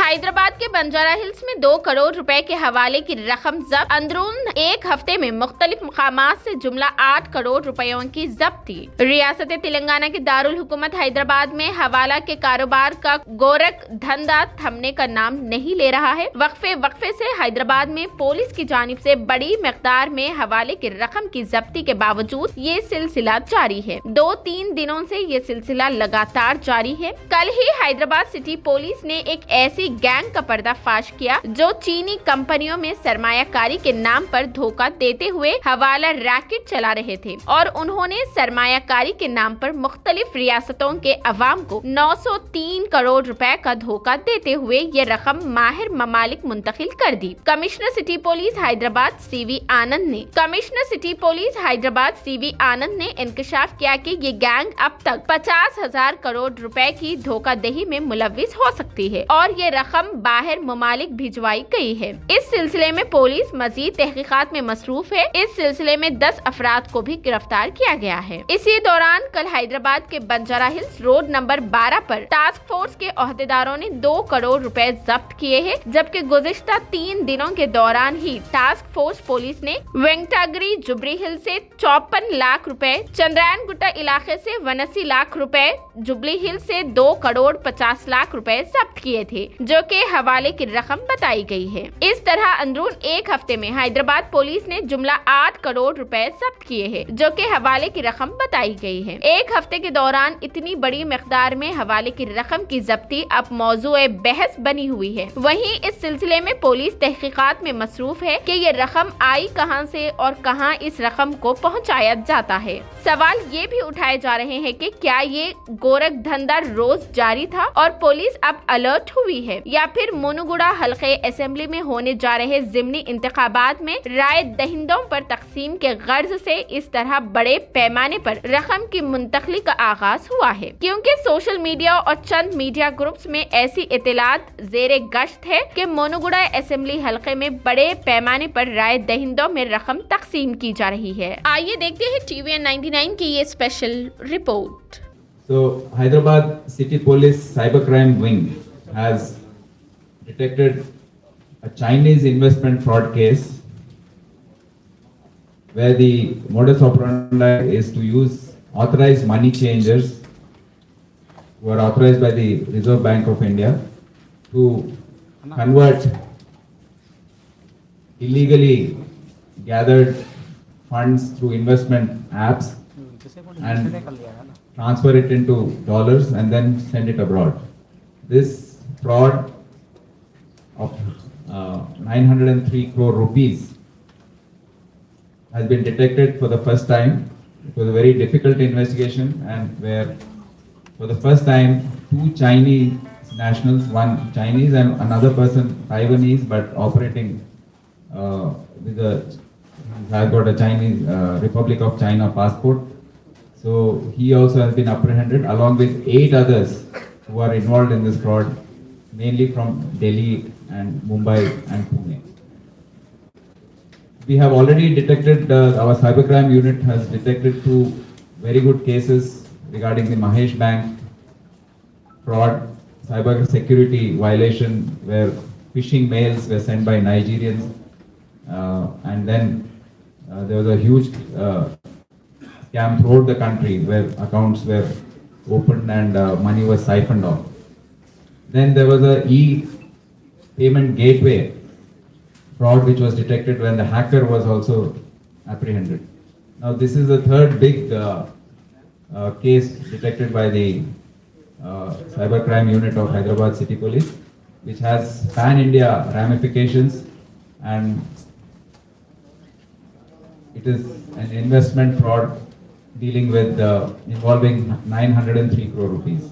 हैदराबाद के बंजारा हिल्स में 2 करोड़ रुपए के हवाले की रकम जब्त। अंदरून एक हफ्ते में मुख्तलिफ मकामात से जुमला 8 करोड़ रुपयों की जब्ती। रियासत तेलंगाना के दारुल हुकूमत हैदराबाद में हवाला के कारोबार का गोरख धंधा थमने का नाम नहीं ले रहा है। वक्फे से हैदराबाद में पुलिस की जानिब से बड़ी मिकदार में हवाले की रकम की जब्ती के बावजूद ये सिलसिला जारी है। 2-3 दिनों से ये सिलसिला लगातार जारी है। कल ही हैदराबाद सिटी पुलिस ने एक ऐसी गैंग का पर्दाफाश किया जो चीनी कंपनियों में सरमायाकारी के नाम पर धोखा देते हुए हवाला रैकेट चला रहे थे और उन्होंने सरमायाकारी के नाम पर मुख्तलिफ रियासतों के अवाम को 903 करोड़ रुपए का धोखा देते हुए ये रकम माहिर ममालिक मुंतकिल कर दी। Commissioner city police Hyderabad CV Anand ने इंकशाफ किया कि ये गैंग अब तक 50,000 करोड़ रुपए की धोखाधही में मुलविस हो सकती है और ये रकम बाहर ममालिक भिजवाई गई है। इस सिलसिले में पुलिस मजीद तहकीकात में मसरूफ है। इस सिलसिले में 10 अफराद को भी गिरफ्तार किया गया है। इसी दौरान कल हैदराबाद के बंजारा हिल्स रोड नंबर 12 पर टास्क फोर्स के ओहदेदारों ने 2 करोड़ रुपए जब्त किए हैं, जबकि गुज़िश्ता 3 दिनों के दौरान ही टास्क फोर्स पुलिस ने वेंकटागिरी जुबरी हिल से 54 लाख रुपए, चंद्रायन गुट्टा इलाके से 89 लाख रुपए, जुबली हिल से 2 करोड़ 50 लाख रुपए जब्त किए थे, जो के हवाले की रकम बताई गई है। इस तरह अंदरून एक हफ्ते में हैदराबाद पुलिस ने जुमला 8 करोड़ रुपए जब्त किए हैं, जो के हवाले की रकम बताई गई है। एक हफ्ते के दौरान इतनी बड़ी मिकदार में हवाले की रकम की जब्ती अब मौजूए बहस बनी हुई है। वहीं इस सिलसिले में पुलिस तहकीकात में मसरूफ है कि ये रकम आई कहां से और कहां इस रकम को पहुंचाया जाता है। सवाल ये भी उठाए जा रहे हैं कि क्या ये गोरख धंधा रोज जारी था और पुलिस अब अलर्ट हुई है, या फिर मोनुगुड़ा हल्के असेंबली में होने जा रहे जिमनी इंतखाबात में राय दहिंदों पर तकसीम के गर्ज से इस तरह बड़े पैमाने पर रकम की मुंतकली का आगाज हुआ है, क्योंकि सोशल मीडिया और चंद मीडिया ग्रुप्स में ऐसी इत्तलात जेरे गश्त है कि मोनुगुड़ा असेंबली हल्के में बड़े पैमाने पर राय दहिंदों में रकम तकसीम की जा रही है। आइए देखते हैं TVN 99 की ये special report. So, Hyderabad City Police Cybercrime Wing has detected a Chinese investment fraud case where the modus operandi is to use authorized money changers who are authorized by the Reserve Bank of India to convert illegally gathered funds through investment apps and transfer it into dollars and then send it abroad. This fraud of 903 crore rupees has been detected for the first time. It was a very difficult investigation, and where for the first time 2 Chinese nationals, one Chinese and another person Taiwanese, but operating with has got a Chinese Republic of China passport. So he also has been apprehended along with 8 others who are involved in this fraud, mainly from Delhi and Mumbai and Pune. We have already detected, our cybercrime unit has detected 2 very good cases regarding the Mahesh Bank fraud, cyber security violation, where phishing mails were sent by Nigerians, and then there was a huge scam throughout the country where accounts were opened and money was siphoned off. Then there was a e-payment gateway fraud which was detected when the hacker was also apprehended. Now this is the third big case detected by the cybercrime unit of Hyderabad City Police, which has pan-India ramifications, and it is an investment fraud dealing with involving 903 crore rupees.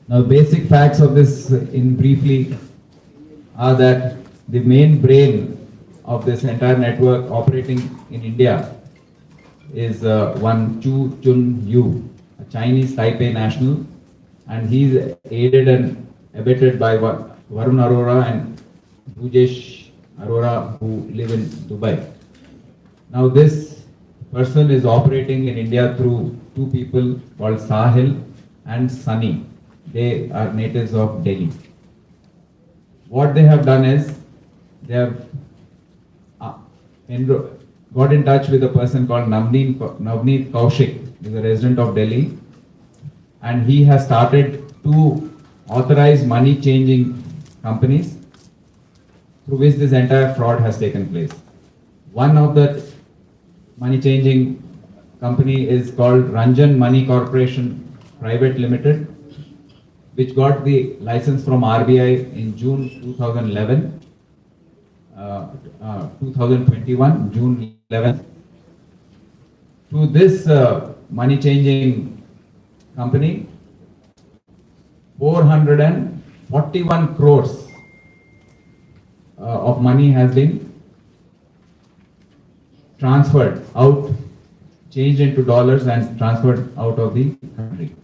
Now, basic facts of this in briefly are that the main brain of this entire network operating in India is one Chu Chun Yu, a Chinese Taipei national, and he is aided and abetted by Varun Arora and Bujesh Arora, who live in Dubai. Now, this person is operating in India through 2 people called Sahil and Sunny. They are natives of Delhi. What they have done is they have uh, got in touch with a person called Navneet Kaushik, who is a resident of Delhi, and he has started two authorized money changing companies through which this entire fraud has taken place. One of the money changing company is called Ranjan Money Corporation Private Limited, which got the license from RBI in June 2011, 2021, June 11. To this money changing company, 441 crores of money has been transferred out, changed into dollars and transferred out of the country.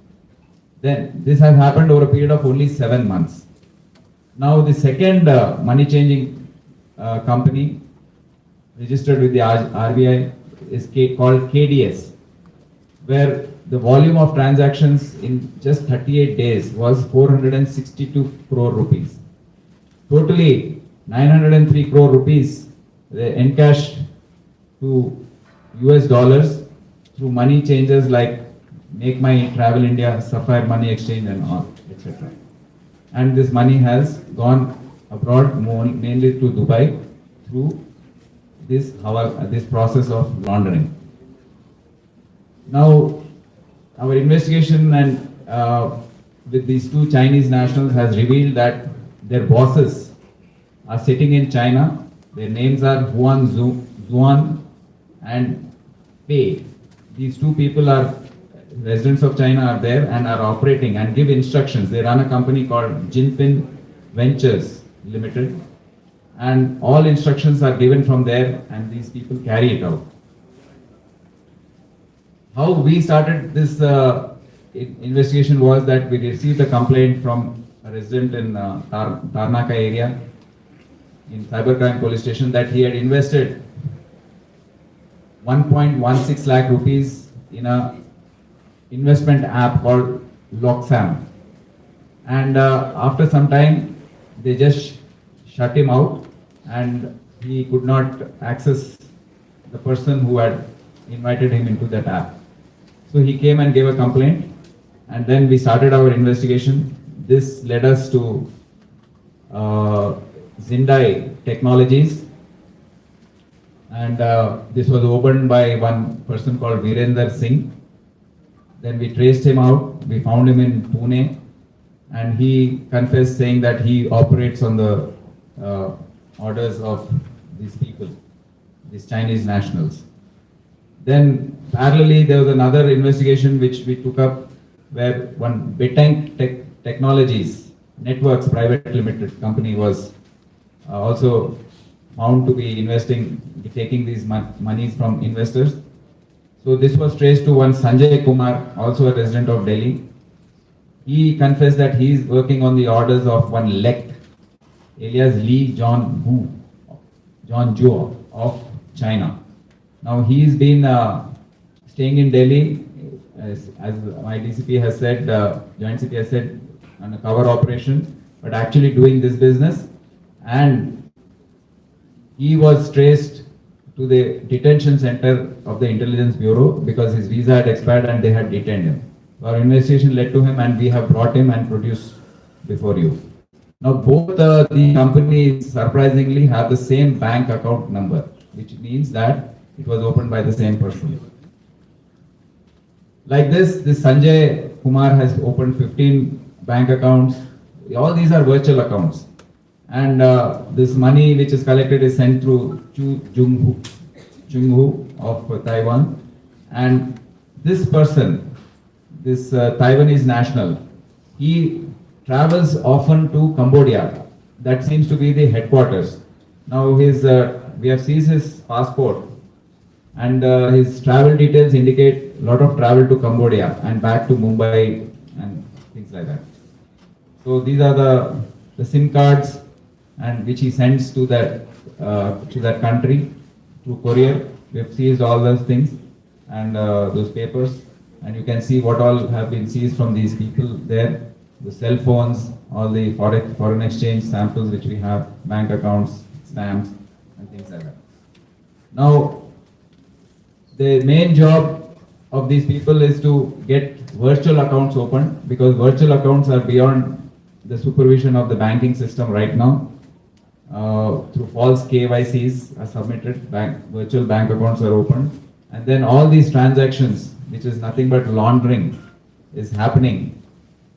Then this has happened over a period of only 7 months. Now the second money changing company registered with the RBI is called KDS, where the volume of transactions in just 38 days was 462 crore rupees. Totally 903 crore rupees they encashed to US dollars through money changers like Make My Travel India, Sapphire Money Exchange and all, etc. And this money has gone abroad, mainly to Dubai, through this process of laundering. Now, our investigation and with these two Chinese nationals has revealed that their bosses are sitting in China. Their names are Zuan and Pei. These two people are residents of China, are there and are operating and give instructions. They run a company called Jinpin Ventures Limited, and all instructions are given from there and these people carry it out. How we started this investigation was that we received a complaint from a resident in Tarnaka area in Cybercrime Police Station that he had invested 1.16 lakh rupees in a investment app called Loxam, and after some time they just shut him out and he could not access the person who had invited him into that app. So he came and gave a complaint, and then we started our investigation. This led us to Zindai Technologies, and this was opened by one person called Virender Singh. Then we traced him out, we found him in Pune, and he confessed saying that he operates on the orders of these people, these Chinese nationals. Then parallelly there was another investigation which we took up where one Bitank Technologies Networks Private Limited company was also found to be taking these monies from investors. So this was traced to one Sanjay Kumar, also a resident of Delhi. He confessed that he is working on the orders of one Lek, alias Li John Juo of China. Now he's been staying in Delhi, as my DCP has said, Joint CP has said, on a cover operation, but actually doing this business. And he was traced to the detention center of the Intelligence Bureau because his visa had expired and they had detained him. So our investigation led to him and we have brought him and produced before you. Now both the companies surprisingly have the same bank account number, which means that it was opened by the same person. Like this Sanjay Kumar has opened 15 bank accounts. All these are virtual accounts. And this money which is collected is sent through Chunghu of Taiwan. And this person, this Taiwanese national, he travels often to Cambodia. That seems to be the headquarters. Now we have seized his passport, and his travel details indicate a lot of travel to Cambodia and back to Mumbai and things like that. So these are the SIM cards and which he sends to that country through courier. We have seized all those things and those papers, and you can see what all have been seized from these people there. the cell phones, all the foreign exchange samples which we have, bank accounts, stamps, and things like that. Now, the main job of these people is to get virtual accounts opened, because virtual accounts are beyond the supervision of the banking system right now. Through false KYCs are submitted, virtual bank accounts are opened, and then all these transactions, which is nothing but laundering, is happening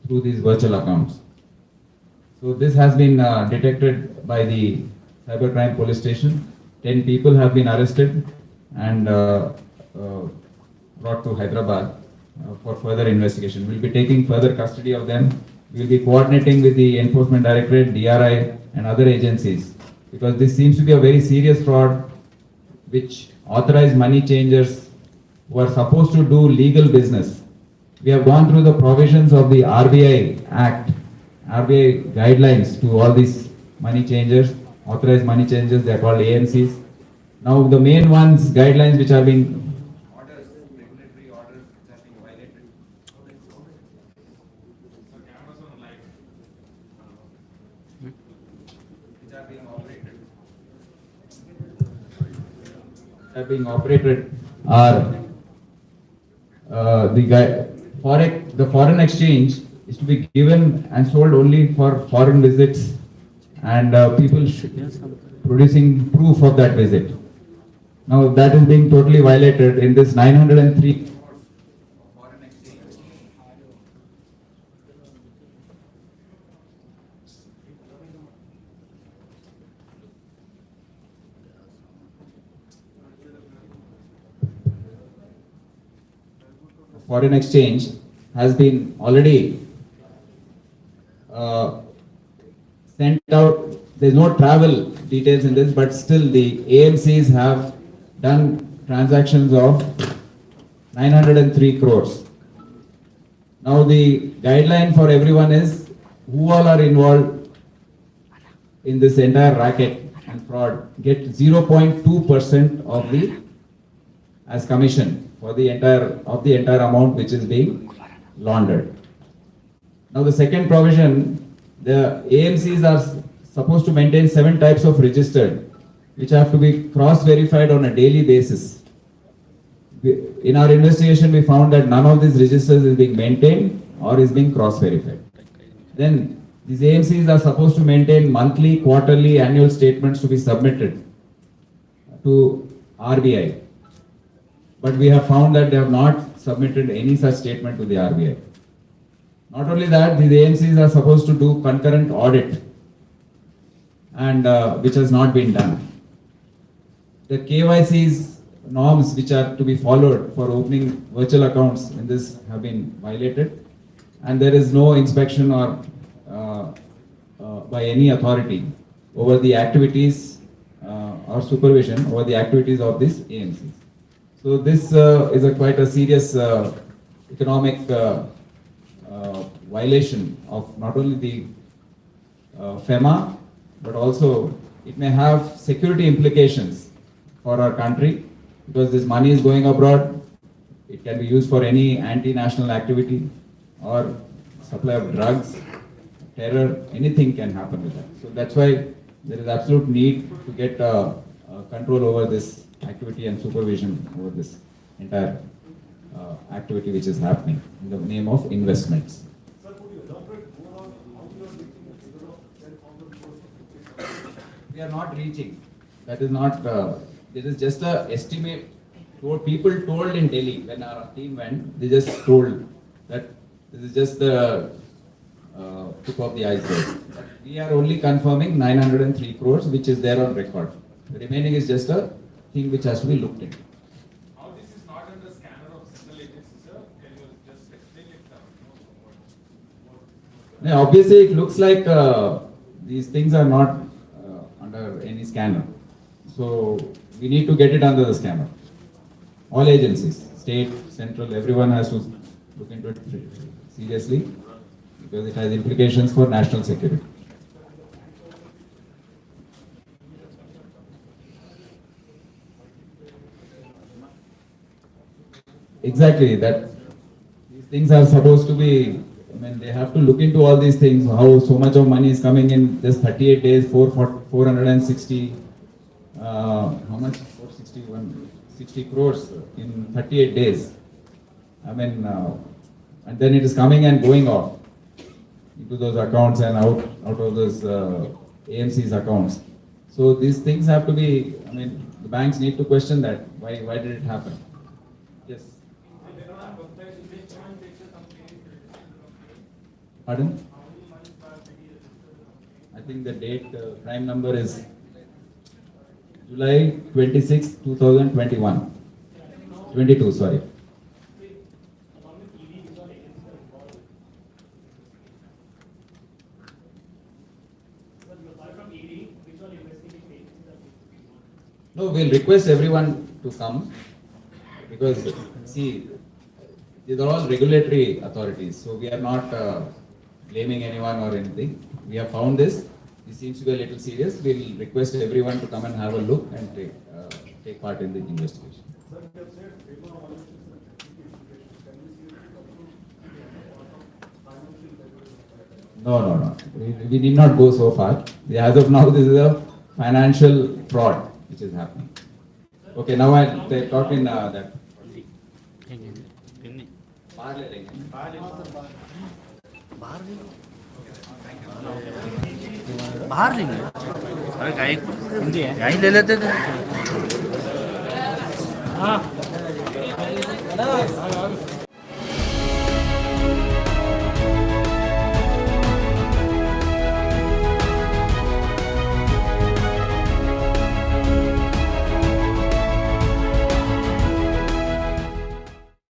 through these virtual accounts. So this has been detected by the cybercrime police station. 10 people have been arrested and brought to Hyderabad for further investigation. We'll be taking further custody of them. We'll be coordinating with the Enforcement Directorate, DRI, and other agencies, because this seems to be a very serious fraud which authorized money changers who are supposed to do legal business. We have gone through the provisions of the RBI Act, RBI guidelines to all these money changers, authorized money changers, they are called AMCs. Now the main ones, guidelines which are being orders, regulatory orders which are being violated. Which are being operated are the foreign exchange is to be given and sold only for foreign visits, and people producing proof of that visit. Now that is being totally violated in this 903 foreign exchange. Foreign exchange has been already sent out. There's no travel details in this, but still the AMCs have done transactions of 903 crores. Now the guideline for everyone is who all are involved in this entire racket and fraud get 0.2% of the as commission for the entire amount which is being laundered. Now the second provision, the AMCs are supposed to maintain 7 types of registered which have to be cross-verified on a daily basis. In our investigation, we found that none of these registers is being maintained or is being cross-verified. Then these AMCs are supposed to maintain monthly, quarterly, annual statements to be submitted to RBI. But we have found that they have not submitted any such statement to the RBI. Not only that, these AMCs are supposed to do concurrent audit, and which has not been done. The KYC's norms which are to be followed for opening virtual accounts in this have been violated, and there is no inspection or by any authority over the activities or supervision over the activities of these AMCs. So this is quite a serious economic violation of not only the FEMA, but also it may have security implications for our country, because this money is going abroad. It can be used for any anti-national activity or supply of drugs, terror, anything can happen with that. So that's why there is absolute need to get control over this activity and supervision over this entire activity which is happening in the name of investments. Sir, could you elaborate more on how you are reaching the figure of 10,000 crores? We are not reaching. That is not, this is just a estimate. People told in Delhi when our team went, they just told that this is just the tip of the iceberg. We are only confirming 903 crores, which is there on record. The remaining is just a thing which has to be looked into. How this is not under scanner of signal agency, sir? Can you just explain it? Now, obviously, it looks like these things are not under any scanner. So we need to get it under the scanner. All agencies, state, central, everyone has to look into it seriously, because it has implications for national security. Exactly, that these things are supposed to be I mean, they have to look into all these things, how so much of money is coming in just 38 days, 460, how much? 461, 60 crores in 38 days. I mean, and then it is coming and going off into those accounts and out of those AMC's accounts. So these things have to be, I mean, the banks need to question that. Why did it happen? Yes. Pardon? I think the date, prime number is July 26, 2021. 22, sorry. No, we'll request everyone to come because, see, these are all regulatory authorities, so we are not blaming anyone or anything. We have found this. This seems to be a little serious. We'll request everyone to come and have a look and take part in the investigation. No. We need not go so far. As of now, this is a financial fraud which is happening. Okay, now I'll talk in that. बाहर लेंगे अरे गाय ले लेते थे हाँ